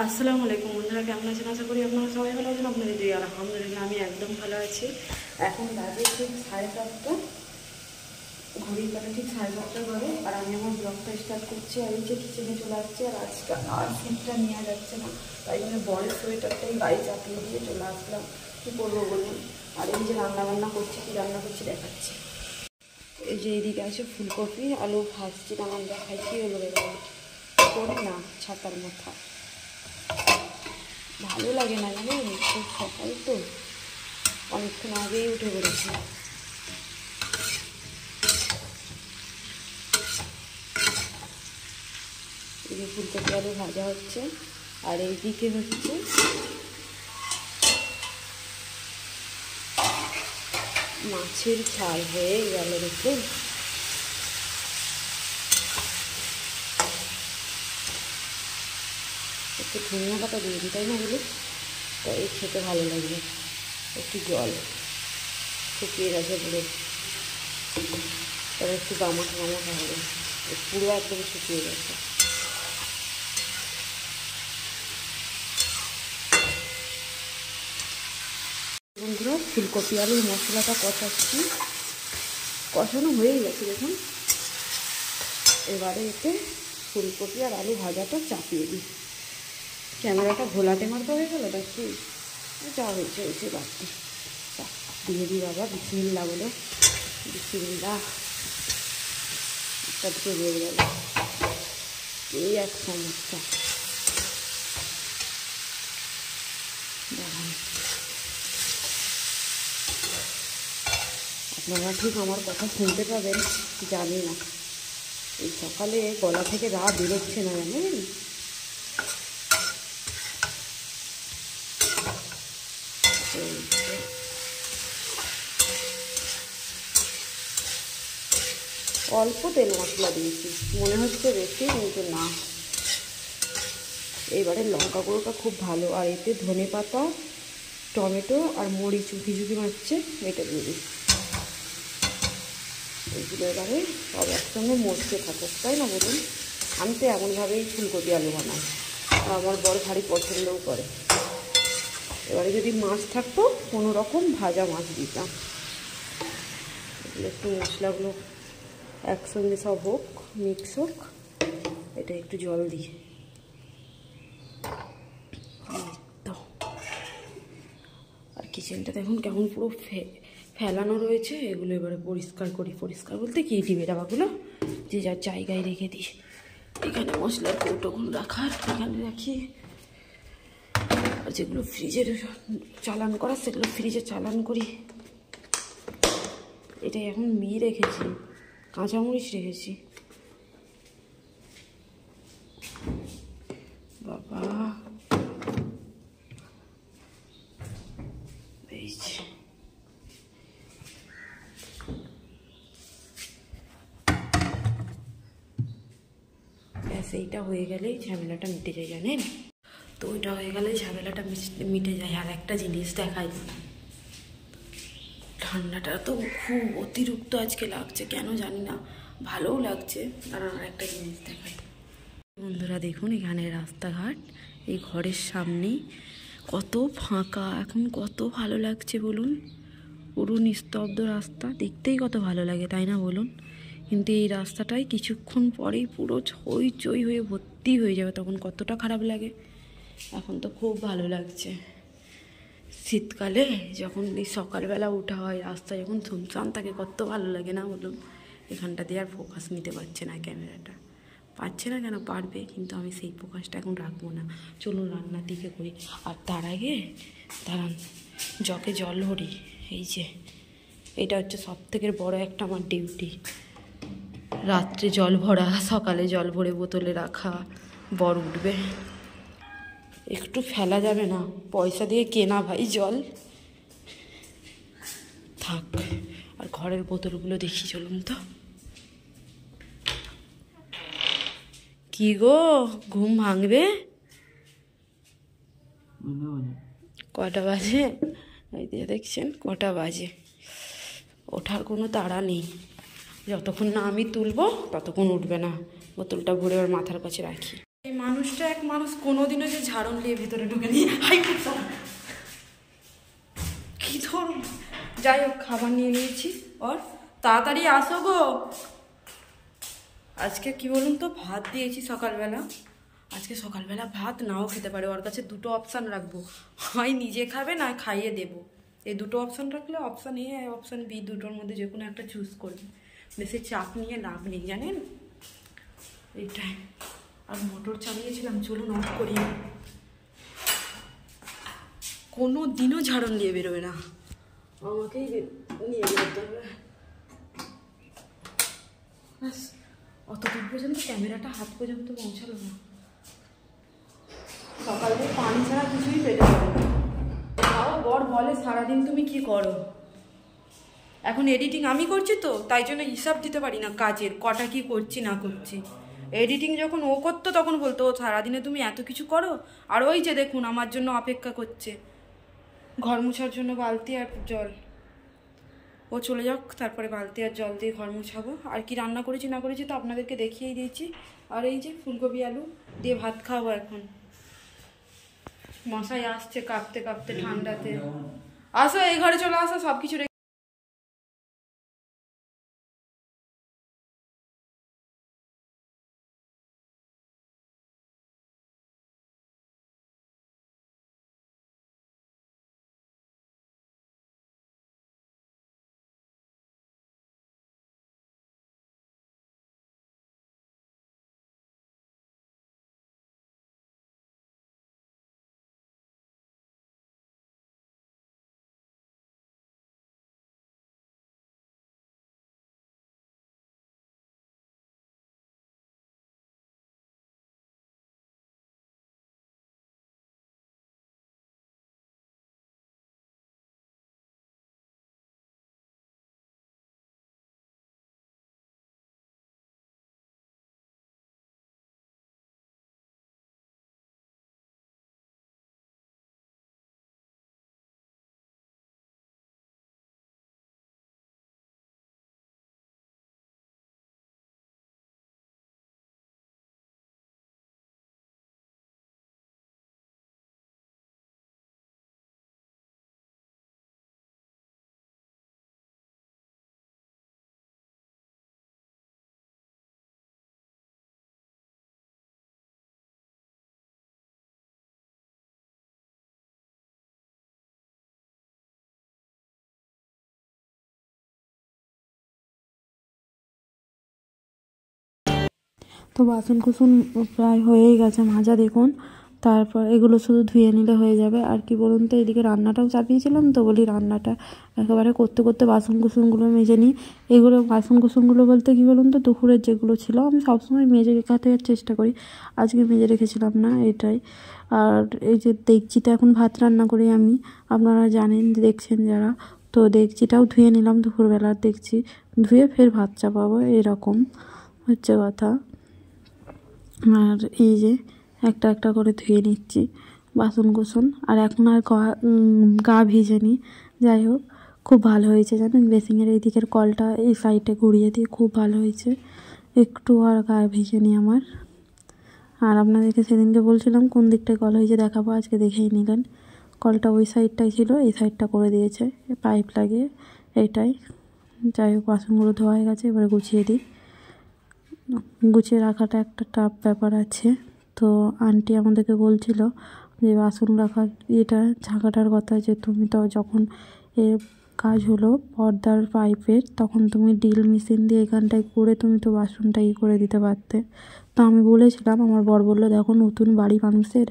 আসসালামু আলাইকুম বন্ধুরা, কেমন আছেন? আশা করি আপনারা সবাই ভালো আছেন। আপনাদের দিয়ে আলহামদুলিল্লাহ আমি একদম ভালো আছি। এখন বাজে ঠিক 7:30, ঘড়ির কাটা ঠিক 7:30 করে। আর আমি আমার ব্লগটা স্টার্ট করছি। আর এই যে কিচেনে চলে আসছি। আর আজকে আর শীতটা নেওয়া যাচ্ছে না, তাই জন্য বরের সোয়েটারটাই গায়ে চাপিয়ে দিয়ে চলে আসলাম। কী করবো বলুন। আর এই যে রান্না করছি, কী রান্না করছি দেখাচ্ছি। এই যে এইদিকে আছে ফুলকপি আলু ভাজছি। আমার দেখাই কী হলো করি না ছাতার মাথা, ভালো লাগে না জানেন। খুব সকাল তো, অনেকক্ষণ আগেই উঠে পড়েছি। এই যে ফুলকপি আলু ভাজা হচ্ছে। আর এইদিকে হচ্ছে মাছের ঝাল হয়ে গেল। দেখুন, একটু ধনিয়া পাতা দিয়ে দিই, তাই না বলুন? তাই খেতে ভালো লাগবে। একটু জল শুকিয়ে গেছে পুরো, তাহলে একটু গামাখা হবে। পুরো একদম শুকিয়ে গেছে। বন্ধুরা, ফুলকপি আলুর মশলাটা কষাচ্ছি, কষানো হয়েই গেছে দেখুন। এবারে এতে ফুলকপি আর আলু ভাজাটা চাপিয়ে দিই। ক্যামেরাটা ঘোলাটে মারতে হয়ে গেল দেখি, যা হয়েছে হয়েছে, বাড়তি দিয়ে দিই বাবা। বিসমিল্লাহ বলে, বিসমিল্লাহ। সবকে দিয়ে গেল। এই এক সমস্যা, আপনারা ঠিক আমার কথা শুনতে পাবেন জানি না। এই সকালে গলা থেকে রাত বেরোচ্ছে না জানেন। অল্প তেল মশলা দিয়েছি, মনে হচ্ছে বেশি, কিন্তু না। এইবারে লঙ্কা গুঁড়োটা খুব ভালো। আর এতে ধনে পাতা, টমেটো আর মরিচ ঝুঁকি মারছে, এটা দিয়ে দিই। এইগুলো এবারে সব একসঙ্গে মরতে থাকুক, তাই না বলুন? আমি তো এমনভাবেই ফুলকপি আলু বানাই, আমার বড় ভারী পছন্দও করে। এবারে যদি মাছ থাকতো, কোনো রকম ভাজা মাছ দিতাম। একটু মশলাগুলো একসঙ্গে সব হোক, মিক্স হোক। এটা একটু জল দিই তো। আর কিচেনটা দেখুন কেমন পুরো ফেলানো রয়েছে। এগুলো এবারে পরিষ্কার করি। পরিষ্কার বলতে কি, টিভি ডাবাগুলো যে যার জায়গায় রেখে দিই। এখানে মশলার কৌটোগুলো রাখার এখানে রাখি। আর যেগুলো ফ্রিজের চালান করা, সেগুলো ফ্রিজে চালান করি। এটা এখন মেয়ে রেখেছি, কাঁচামরিচ রেখেছি। বাবা ব্যাস, এইটা হয়ে গেলেই ঝামেলাটা মিটে যায় জানেন তো। ওইটা হয়ে গেলে ঝামেলাটা মিটে যায়। আর একটা জিনিস দেখাই, ঠান্ডাটা তো খুব অতিরিক্ত আজকে লাগছে, কেন জানি না, ভালোও লাগছে। আর একটা জিনিস দেখাই বন্ধুরা, দেখুন এখানে রাস্তাঘাট, এই ঘরের সামনেই কত ফাঁকা এখন, কত ভালো লাগছে বলুন। পুরো নিস্তব্ধ রাস্তা, দেখতেই কত ভালো লাগে, তাই না বলুন? কিন্তু এই রাস্তাটাই কিছুক্ষণ পরেই পুরো হইচই হয়ে ভর্তি হয়ে যাবে, তখন কতটা খারাপ লাগে। এখন তো খুব ভালো লাগছে। শীতকালে যখন এই সকালবেলা ওঠা হয়, রাস্তা যখন শুনশান থাকে, কত ভালো লাগে না বলুন। এখানটা দিয়ে আর ফোকাস নিতে পারছে না ক্যামেরাটা, পারছে না কেন, পারবে, কিন্তু আমি সেই ফোকাসটা এখন রাখবো না। চলুন রান্নার দিকে করি। আর তার আগে দাঁড়ান, জগে জল ভরি। এই যে এটা হচ্ছে সবথেকে বড় একটা আমার ডিউটি, রাত্রে জল ভরা, সকালে জল ভরে বোতলে রাখা। বর উঠবে, একটু ফেলা যাবে না, পয়সা দিয়ে কেনা ভাই জল, থাক। আর ঘরের বোতলগুলো দেখি, চলুন তো। কি গো, ঘুম ভাঙবে? কটা বাজে? এই দিয়ে দেখছেন কটা বাজে। ওঠার কোনো তাড়া নেই, যতক্ষণ না আমি তুলবো ততক্ষণ উঠবে না। বোতলটা ভরে ওর মাথার কাছে রাখি। এই মানুষটা এক মানুষ কোনোদিনও যে ঝাড়ন নিয়ে ভিতরে ঢুকে নিয়ে কি ধরুন। যাই হোক, খাবার নিয়ে নিয়েছি। ওর তাড়াতাড়ি আসো গো। আজকে কি বলুন তো, ভাত দিয়েছি সকালবেলা। আজকে সকালবেলা ভাত নাও খেতে পারে, ওর কাছে দুটো অপশান রাখবো, হয় নিজে খাবে না খাইয়ে দেবো। এই দুটো অপশান রাখলে অপশান এ আর অপশান বি দুটোর মধ্যে যে কোনো একটা চুজ করবে। বেশি চাপ নিয়ে লাভ নেই জানেন, এইটাই। আর মোটর চালিয়েছিলাম, চলুন অফ করি। কোনো দিনও ঝাড়ন দিয়ে বেরোবে না, আমাকেই নিয়ে বেরোতে হবে। ব্যাস, অত দূর পর্যন্ত ক্যামেরাটা হাত পর্যন্ত পৌঁছালো না। সকালে পানি ছাড়া কিছুই পেতে পারে না। তাও বর বলে সারাদিন তুমি কি করো। এখন এডিটিং আমি করছি তো, তাই জন্য হিসাব দিতে পারি না কাজের, কটা কি করছি না করছি। এডিটিং যখন ও করতো তখন বলতো ও সারাদিনে তুমি এত কিছু করো। আর ওই যে দেখুন আমার জন্য অপেক্ষা করছে, ঘর মোছার জন্য বালতি আর জল। ও চলে যাক, তারপরে বালতি আর জল দিয়ে ঘর মোছাবো। আর কি রান্না করেছি না করেছি তো আপনাদেরকে দেখিয়েই দিয়েছি। আর এই যে ফুলকপি আলু দিয়ে ভাত খাবো এখন। মশাই আসছে কাঁপতে কাঁপতে ঠান্ডাতে। আসো এই ঘরে চলে আসো, সব কিছু। তো বাসন কুসন প্রায় হয়েই গেছে মাজা দেখুন। তারপর এগুলো শুধু ধুয়ে নিলে হয়ে যাবে। আর কি বলুন তো, এদিকে রান্নাটাও চাপিয়েছিলাম তো, বলি রান্নাটা একেবারে করতে করতে বাসন কুসনগুলো মেজে নিই। এগুলো বাসন কুসনগুলো বলতে কি বলুন তো, দুপুরের যেগুলো ছিল আমি সবসময় মেজে রেখাতে চেষ্টা করি, আজকে মেজে রেখেছিলাম না, এটাই। আর এই যে দেখছিটা এখন ভাত রান্না করি আমি, আপনারা জানেন, দেখছেন যারা। তো দেখছিটাও ধুয়ে নিলাম, দুপুরবেলার দেখছি ধুয়ে ফের ভাত চাপাবো, এরকম হচ্ছে কথা। আর এই যে একটা একটা করে ধুয়ে নিচ্ছি বাসন কুসন। আর এখন আর গা ভিজেনি। যাই হোক, খুব ভালো হয়েছে জানেন, বেসিংয়ের এই দিকের কলটা এই সাইডে ঘুরিয়ে দিয়ে খুব ভালো হয়েছে, একটু আর গায়ে ভিজেনি আমার। আর আপনাদেরকে সেদিনকে বলছিলাম কোন দিকটায় কল হয়েছে দেখাবো, আজকে দেখেই নিলেন। কলটা ওই সাইডটাই ছিল, এই সাইডটা করে দিয়েছে পাইপ লাগিয়ে, এইটাই। যাই হোক, বাসনগুলো ধোয়া হয়ে গেছে, এবারে গুছিয়ে দিই। গুছিয়ে রাখাটা একটা টাফ ব্যাপার আছে। তো আন্টি আমাদেরকে বলছিল যে বাসন রাখার এটা ঝাঁকাটার কথা, যে তুমি তো যখন এর কাজ হলো পর্দার পাইপের, তখন তুমি ড্রিল মেশিন দিয়ে এখানটায় করে তুমি তো বাসনটা করে দিতে পারতে। তো আমি বলেছিলাম, আমার বর বললো দেখো নতুন বাড়ি মানুষের,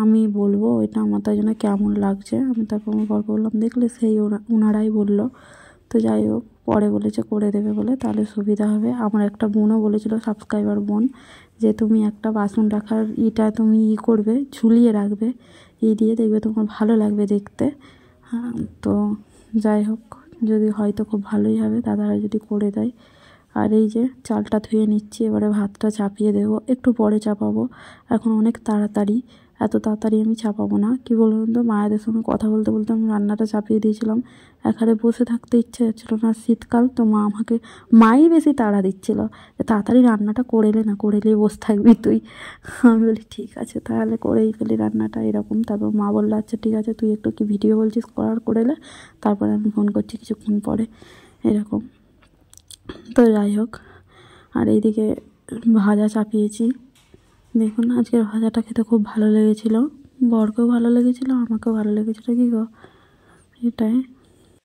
আমি বলবো এটা আমার তাই জন্য কেমন লাগছে। আমি তারপর আমার বরকে বললাম, দেখলে সেই ওনারাই বললো। তো যাই হোক, পরে বলেছে করে দেবে বলে, তাহলে সুবিধা হবে। আমার একটা বোনও বলেছিল, সাবস্ক্রাইবার বোন, যে তুমি একটা বাসন রাখার তুমি করবে, ঝুলিয়ে রাখবে দিয়ে, দেখবে তোমার ভালো লাগবে দেখতে। হ্যাঁ, তো যাই হোক, যদি হয়তো খুব ভালোই হবে, দাদারা যদি করে দেয়। আর এই যে চালটা ধুয়ে নিচ্ছি, এবারে ভাতটা চাপিয়ে দেবো, একটু পরে চাপাবো, এখন অনেক তাড়াতাড়ি এত তাড়াতাড়ি আমি চাপাবো না। কী বলুন তো, মায়েদের সঙ্গে কথা বলতে বলতে আমি রান্নাটা চাপিয়ে দিয়েছিলাম। এখানে বসে থাকতে ইচ্ছে হচ্ছিলো না, শীতকাল তো। মাই বেশি তাড়া দিচ্ছিলো যে তাড়াতাড়ি রান্নাটা করে নে, না করে নিয়ে বসে থাকবি তুই। আমি বলি ঠিক আছে তাহলে করেই ফেলি রান্নাটা, এরকম। তারপর মা বললো আচ্ছা ঠিক আছে, তুই একটু কি ভিডিও বলছিস করে নে, তারপরে আমি ফোন করছি কিছুক্ষণ পরে, এরকম। তো যাই হোক, আর এইদিকে ভাজা চাপিয়েছি। দেখুন আজকের ভাজাটা খেতে খুব ভালো লেগেছিলো, বরকেও ভালো লেগেছিলো, আমাকেও ভালো লেগেছিলো। কী গো, এটাই।